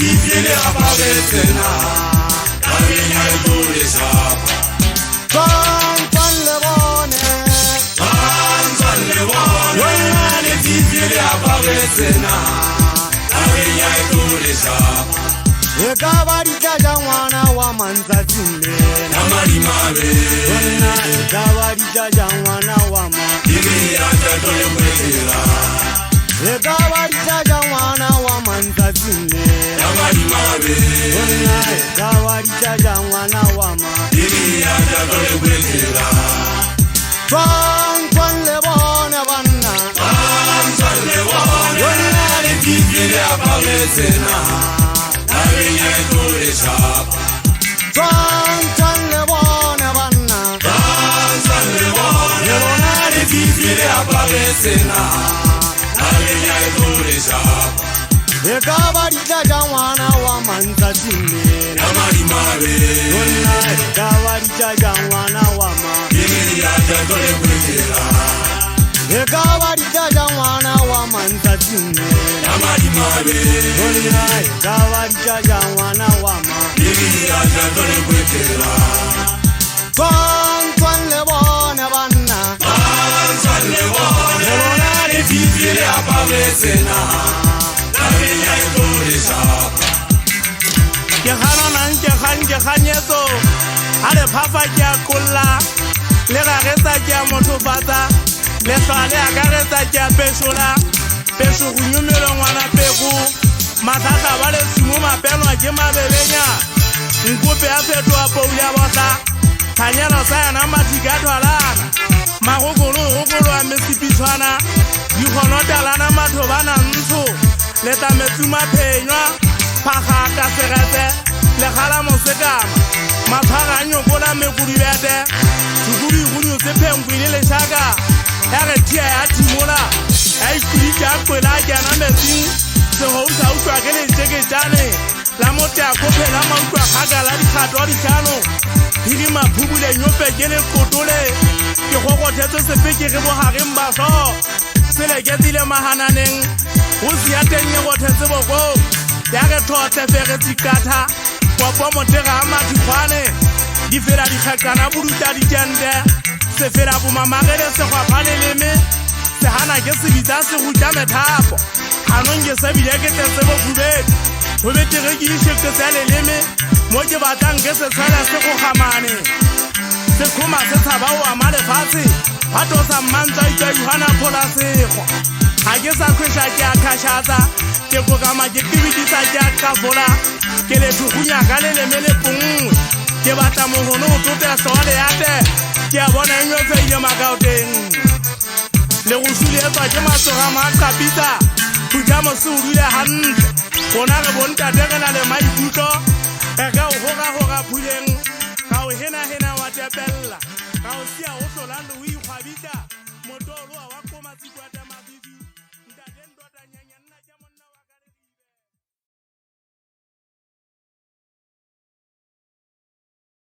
fifile apabetsena kabenya idulisa wena le fifile apabetsena kabenya idulisa Ekabarita mwana wa manzazinde namalimabe wena ekabarita mwana wa ma ibiya tatole kwetela ekabarita mwana wa manzazinde namalimabe wena ekabarita mwana wa ma ibiya tatole kwetela le bona banna le bona wena le fifile apabetsena kabenya idulisa le bona banna le bona le fifile apabetsena kabenya idulisa ekabarita mwana wa manzazinde namalimabe wena ekabarita mwana wa ma ibiya tatole kwetela ekabarita mwana wa manzazinde namalimabe wena ekabarita mwana wa ma ibiya tatole kwetela le bona banna le bona le fifile apabetsena kabenya idulisa ke gana ke ganyetso a le phafa ke a kolla le gagetsa ke a mothofatsa le tlhwale a kagetsa ke a pešola pešo go nyumelo ngwana peko mathata ba le simo mapenwa ke mabelenya nkope a fetoa pouli ya botla thanyelo sa yana mathika a thwalana magokolo a mesipitshwana dikgonotalana mathobana ntsho letametsuma phenywa phagaka segetse legala mosekama maphara a nyokola mekudibete sekudi igunyo se phenkwele lešaka ya ge thia ya thimola ya ikudika a kwela a kena metsing segousa utlwa ke letšeketšane la mote a kophela mautlwa kgaka la dikgatwa dikano hiri maphubule nyope ke lekotole ke gogothetse sepeke ge bogareng baso se leketsile mahananeng go siateng ye gothetse boko ya ge thotle fegetsikatha kopo motega a mathikgwane di fela dikgakana boduta ditente se fela bomamagele segwapane leme se hana ke se bitsa se gutla methapo ganong ke se bile ke tetse bokhubedu go betere ke išekte tsa leleme mo ke batlang ke se tshela se go gamane se khoma se tshaba o ama lefatshe ba tosa mmantsa itswa Yohana Pholasego ga ke sa khwesha ke a khašatsa ke kokama ke tibidisa ke a kafola ke le thugunya ka leleme le pongwe ke batla mogono o tote tlhoa leate ke a bona enyofeile makaoteng le go sulietswa ke matsoga maaqapitsa khutamo se o dule gantle gona re bontate re na le maikutlo re ka o goga phuleng ga o hena wa tepella ga o sia o tlola le o ikgwabika motolo wa komatsikwata